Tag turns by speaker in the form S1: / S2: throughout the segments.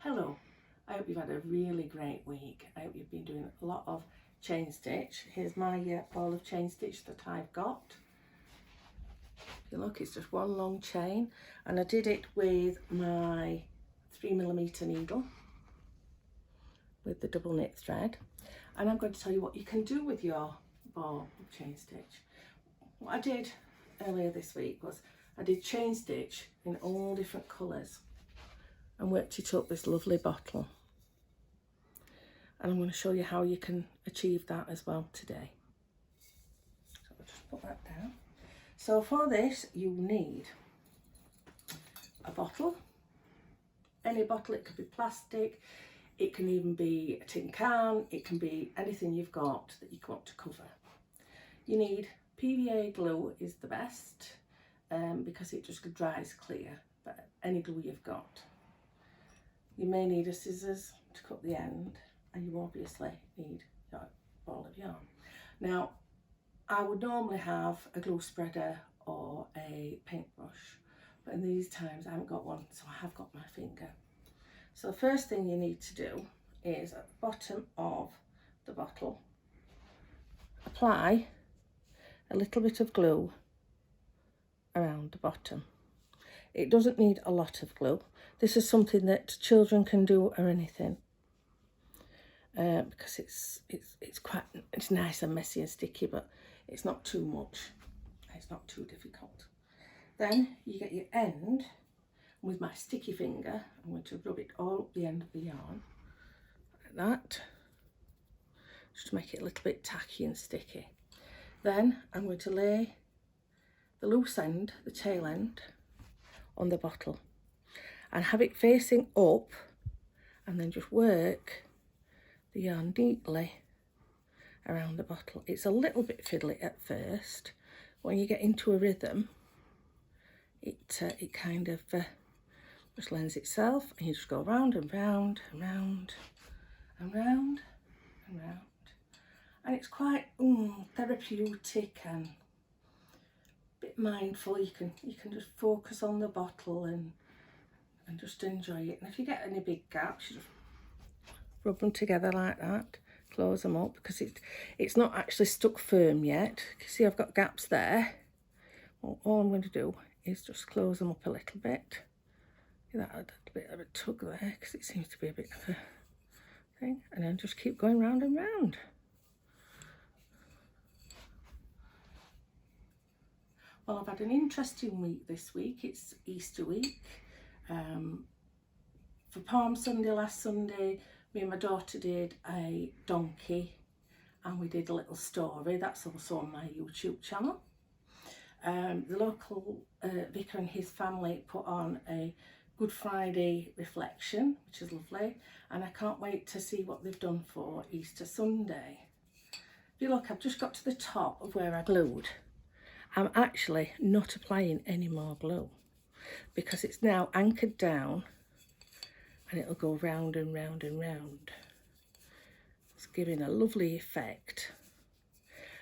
S1: Hello, I hope you've had a really great week. I hope you've been doing a lot of chain stitch. Here's my ball of chain stitch that I've got. If you look, it's just one long chain, and I did it with my 3mm needle with the double knit thread. And I'm going to tell you what you can do with your ball of chain stitch. What I did earlier this week was I did chain stitch in all different colours and worked it up this lovely bottle. And I'm going to show you how you can achieve that as well today. So I'll just put that down. So for this you need a bottle, any bottle. It could be plastic, it can even be a tin can, it can be anything you've got that you want to cover. You need PVA glue is the best because it just dries clear, but any glue you've got. You may need a scissors to cut the end, and you obviously need your ball of yarn. Now, I would normally have a glue spreader or a paintbrush, but in these times I haven't got one, so I have got my finger. So the first thing you need to do is at the bottom of the bottle, apply a little bit of glue around the bottom. It doesn't need a lot of glue. This is something that children can do or anything. Because it's nice and messy and sticky, but it's not too much. It's not too difficult. Then you get your end. With my sticky finger, I'm going to rub it all up the end of the yarn like that, just to make it a little bit tacky and sticky. Then I'm going to lay the loose end, the tail end, on the bottle and have it facing up, and then just work the yarn neatly around the bottle. It's a little bit fiddly at first. When you get into a rhythm, it kind of just lends itself, and you just go round and round and round and round and round, and it's quite therapeutic and a bit mindful. You can just focus on the bottle and just enjoy it. And if you get any big gaps, you just rub them together like that, close them up, because it's not actually stuck firm yet. You see I've got gaps there. Well, all I'm going to do is just close them up a little bit. Give that a little bit of a tug there, because it seems to be a bit of a thing, and then just keep going round and round. Well, I've had an interesting week this week. It's Easter week. For Palm Sunday last Sunday, me and my daughter did a donkey, and we did a little story. That's also on my YouTube channel. The local vicar and his family put on a Good Friday reflection, which is lovely, and I can't wait to see what they've done for Easter Sunday. If you look, I've just got to the top of where I glued. I'm actually not applying any more glue because it's now anchored down, and it'll go round and round and round. It's giving a lovely effect.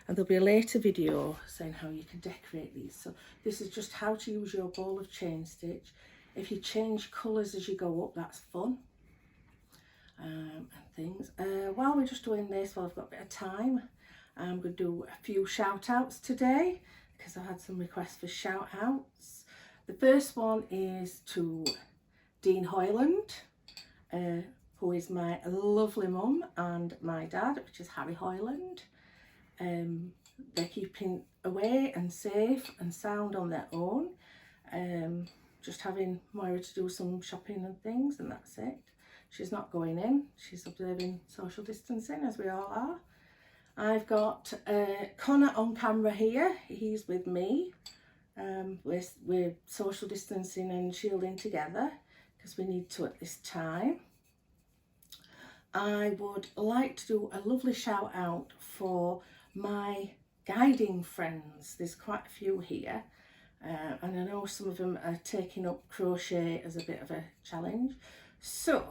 S1: And there'll be a later video saying how you can decorate these. So this is just how to use your ball of chain stitch. If you change colours as you go up, that's fun. And things. While we're just doing this, while I've got a bit of time, I'm going to do a few shout outs today, because I had some requests for shout outs. The first one is to Dean Hoyland, who is my lovely mum, and my dad, which is Harry Hoyland. They're keeping away and safe and sound on their own. Just having Moira to do some shopping and things, and that's it. She's not going in. She's observing social distancing, as we all are. I've got Connor on camera here. He's with me. We're social distancing and shielding together because we need to at this time. I would like to do a lovely shout out for my guiding friends. There's quite a few here, and I know some of them are taking up crochet as a bit of a challenge. So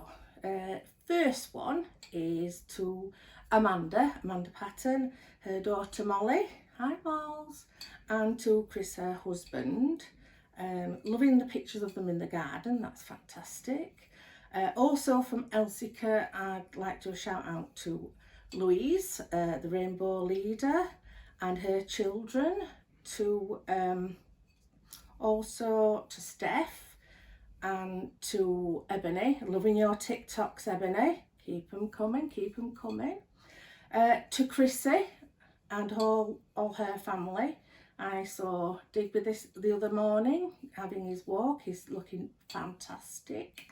S1: first one is to Amanda Patton, her daughter Molly, hi Mols, and to Chris, her husband. Loving the pictures of them in the garden, that's fantastic. Also from Elsica, I'd like to shout out to Louise, the Rainbow Leader, and her children, to also to Steph and to Ebony. Loving your TikToks, Ebony. Keep them coming, keep them coming. To Chrissy and all her family. I saw Digby the other morning having his walk. He's looking fantastic.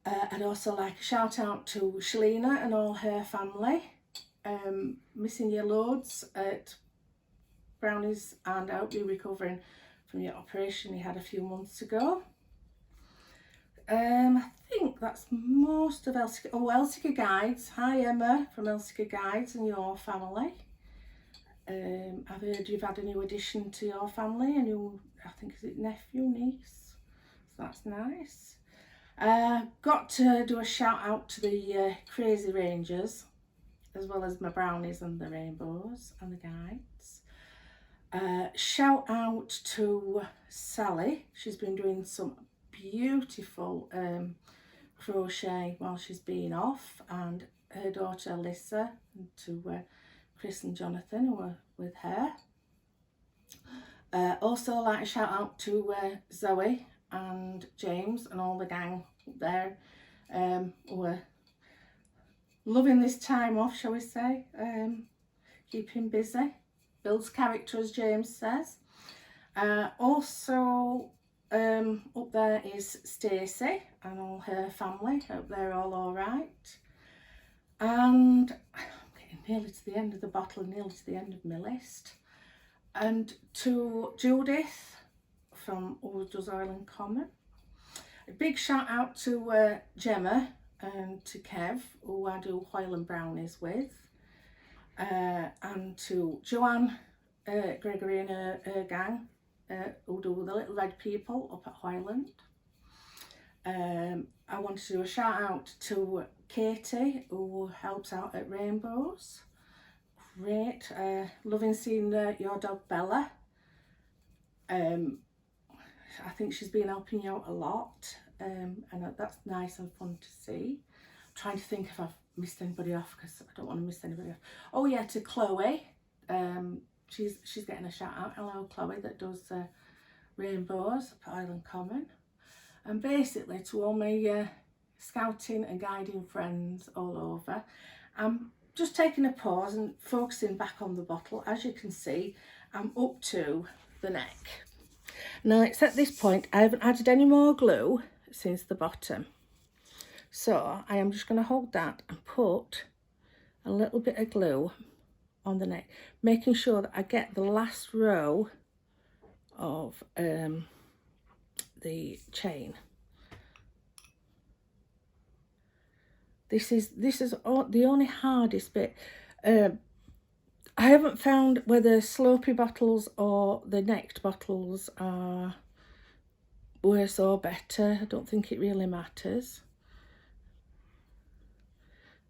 S1: I'd also like a shout out to Shalina and all her family. Missing you loads at Brownies, and I hope you're recovering from your operation you had a few months ago. I think that's most of Elsica. Oh, Elsica Guides. Hi Emma from Elsica Guides and your family. I've heard you've had a new addition to your family, a new, I think, is it nephew, niece? So that's nice. Got to do a shout out to the Crazy Rangers, as well as my Brownies and the Rainbows and the Guides. Shout out to Sally. She's been doing some beautiful crochet while she's been off, and her daughter Alyssa, and to Chris and Jonathan who were with her. Also like a shout out to Zoe and James and all the gang there, who are loving this time off, shall we say. Keeping busy, builds character, as James says. Also up there is Stacey and all her family. Hope they're all right. And I'm getting nearly to the end of the bottle, nearly to the end of my list. And to Judith from Does Oil and Common. A big shout out to Gemma and to Kev, who I do Hoyle and Brownies with. And to Joanne Gregory and her gang, who do the Little Red People up at Hoyland. I want to do a shout out to Katie, who helps out at Rainbows. Great. Loving seeing your dog Bella. I think she's been helping you out a lot, and that's nice and fun to see. I'm trying to think if I've missed anybody off, because I don't want to miss anybody off. Oh yeah, to Chloe. She's getting a shout out. Hello Chloe, that does Rainbows at Island Common. And basically to all my scouting and guiding friends all over, I'm just taking a pause and focusing back on the bottle. As you can see, I'm up to the neck. Now it's at this point I haven't added any more glue since the bottom, so I am just going to hold that and put a little bit of glue on the neck, making sure that I get the last row of the chain. This is the only hardest bit. I haven't found whether slopey bottles or the necked bottles are worse or better. I don't think it really matters.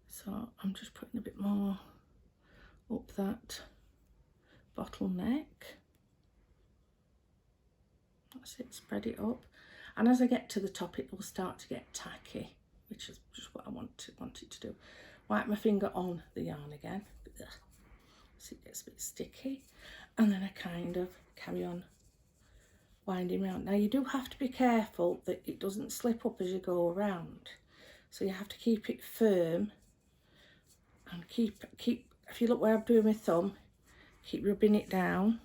S1: So I'm just putting a bit more up that bottleneck. That's it, spread it up. And as I get to the top, it will start to get tacky, which is just what I want it to do. Wipe my finger on the yarn again. So it gets a bit sticky, and then I kind of carry on winding around. Now you do have to be careful that it doesn't slip up as you go around, so you have to keep it firm and keep if you look where I'm doing my thumb, keep rubbing it down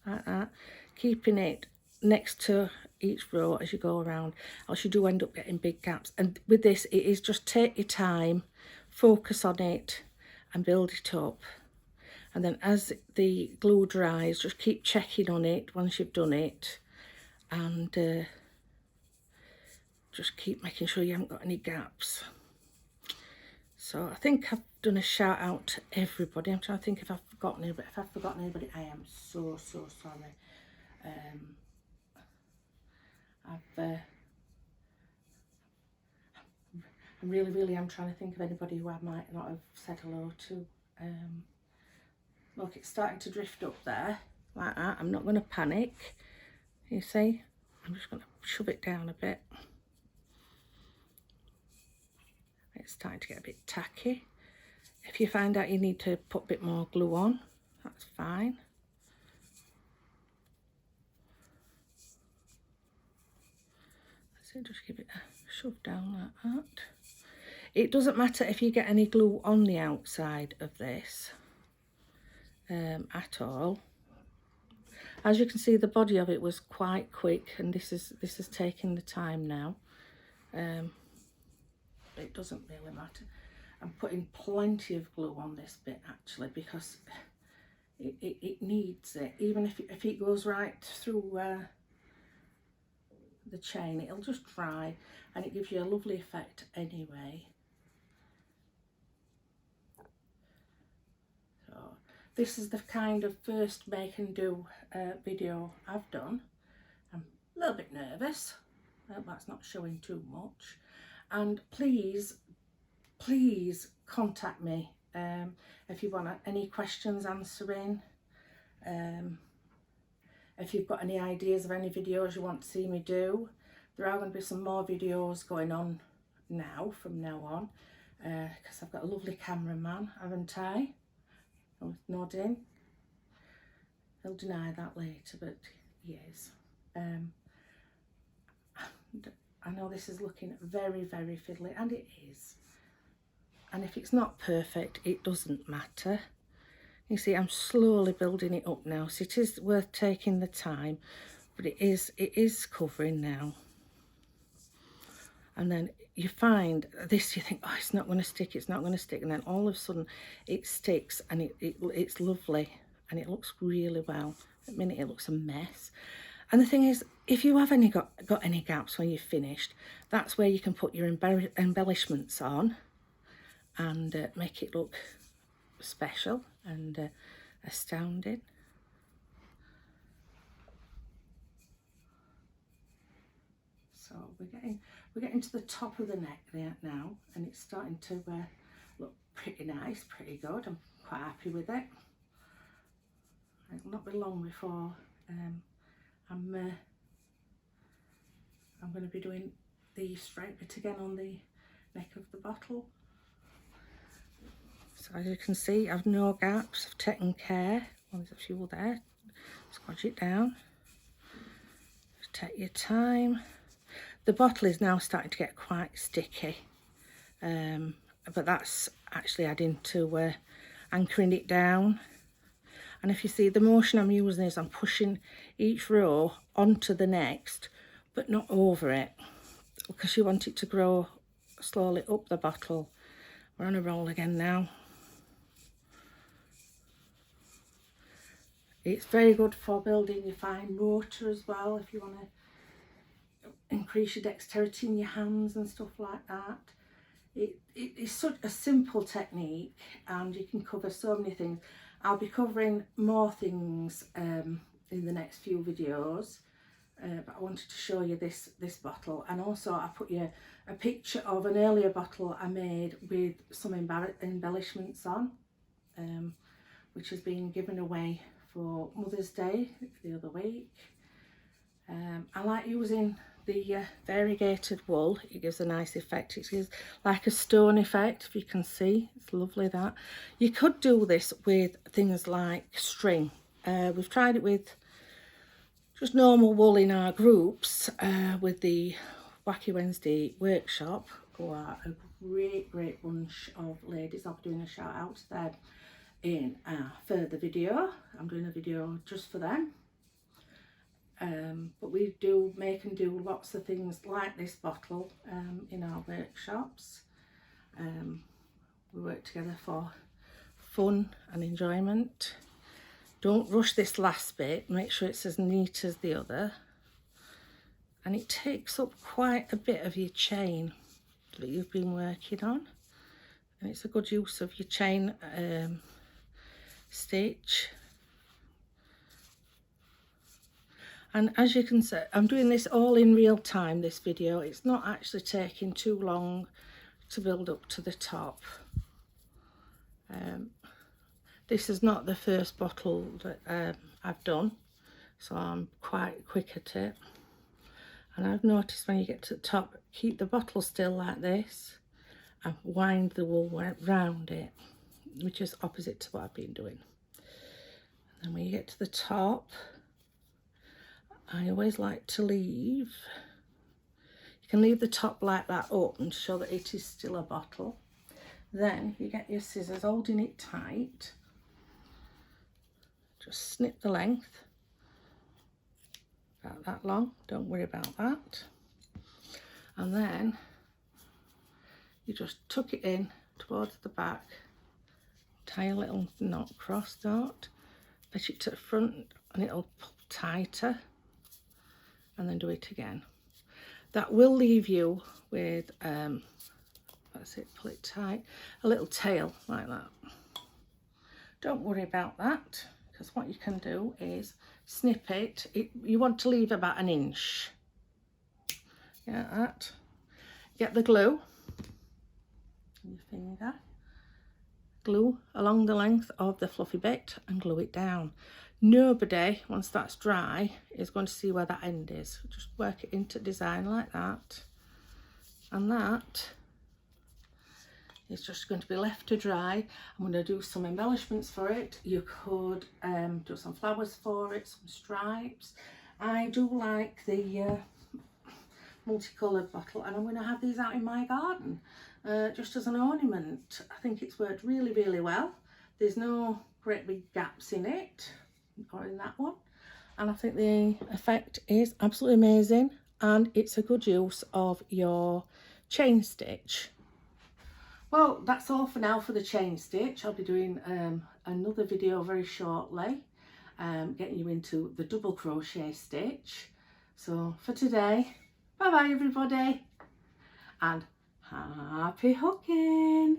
S1: like that, keeping it next to each row as you go around, else you do end up getting big gaps. And with this, it is just take your time, focus on it and build it up. And then as the glue dries, just keep checking on it once you've done it, and just keep making sure you haven't got any gaps. So I think I've done a shout out to everybody. I'm trying to think if I've forgotten anybody. If I've forgotten anybody, I am so sorry. I'm really am trying to think of anybody who I might not have said hello to. Look, it's starting to drift up there like that. I'm not going to panic, you see. I'm just going to shove it down a bit. it's starting to get a bit tacky. If you find out you need to put a bit more glue on, that's fine. So just give it a shove down like that. It doesn't matter if you get any glue on the outside of this at all. As you can see, the body of it was quite quick, and this is taking the time now. It doesn't really matter. I'm putting plenty of glue on this bit actually, because it needs it. Even if it goes right through the chain, it'll just dry, and it gives you a lovely effect anyway. So this is the kind of first make and do video I've done. I'm a little bit nervous. I hope that's not showing too much. And please contact me if you want any questions answering. If you've got any ideas of any videos you want to see me do. There are going to be some more videos going on now, from now on, because I've got a lovely cameraman, haven't I? With nodding. He'll deny that later, but he is. I know this is looking very, very fiddly, and it is. And if it's not perfect, it doesn't matter. You see, I'm slowly building it up now, so it is worth taking the time, but it is covering now. And then you find this, you think, oh, it's not going to stick, it's not going to stick, and then all of a sudden it sticks, and it's lovely, and it looks really well. At the minute it looks a mess. And the thing is, if you have got any gaps when you've finished, that's where you can put your embellishments on and make it look special and astounding. So we're getting to the top of the neck there now, and it's starting to look pretty nice, pretty good. I'm quite happy with it. It'll not be long before I'm going to be doing the stripe bit again on the neck of the bottle. So as you can see, I've no gaps, I've taken care. Well, there's a few there. Squash it down. Just take your time. The bottle is now starting to get quite sticky, but that's actually adding to anchoring it down. And if you see, the motion I'm using is I'm pushing each row onto the next, but not over it, because you want it to grow slowly up the bottle. We're on a roll again now. It's very good for building your fine motor as well, if you want to increase your dexterity in your hands and stuff like that. It is such a simple technique, and you can cover so many things. I'll be covering more things in the next few videos, but I wanted to show you this bottle, and also I put you a picture of an earlier bottle I made with some embellishments on, which has been given away for Mother's Day the other week. I like using the variegated wool. It gives a nice effect. It gives like a stone effect, if you can see. It's lovely that. You could do this with things like string. We've tried it with just normal wool in our groups with the Wacky Wednesday workshop, who are a great bunch of ladies. I'll be doing a shout out to them in a further video. I'm doing a video just for them. But we do make and do lots of things like this bottle in our workshops. We work together for fun and enjoyment. Don't rush this last bit, make sure it's as neat as the other. And it takes up quite a bit of your chain that you've been working on. And it's a good use of your chain stitch. And as you can see, I'm doing this all in real time, this video. It's not actually taking too long to build up to the top. This is not the first bottle that I've done, so I'm quite quick at it. And I've noticed when you get to the top, keep the bottle still like this, and wind the wool round it, which is opposite to what I've been doing. And then when you get to the top, I always like to leave, you can leave the top like that open to show that it is still a bottle. Then you get your scissors, holding it tight, just snip the length, about that long, don't worry about that. And then you just tuck it in towards the back, tie a little knot, cross knot, push it to the front and it'll pull tighter, and then do it again. That will leave you with, that's it, pull it tight, a little tail like that. Don't worry about that, because what you can do is snip it. You want to leave about 1 inch. Yeah, that. Get the glue, your finger, glue along the length of the fluffy bit and glue it down. Nobody, once that's dry, is going to see where that end is. Just work it into design like that. And that is just going to be left to dry. I'm going to do some embellishments for it. You could do some flowers for it, some stripes. I do like the multicoloured bottle, and I'm going to have these out in my garden just as an ornament. I think it's worked really, really well. There's no great big gaps in it or in that one, and I think the effect is absolutely amazing, and it's a good use of your chain stitch. Well, that's all for now for the chain stitch. I'll be doing another video very shortly, getting you into the double crochet stitch. So for today, bye bye everybody, and happy hooking!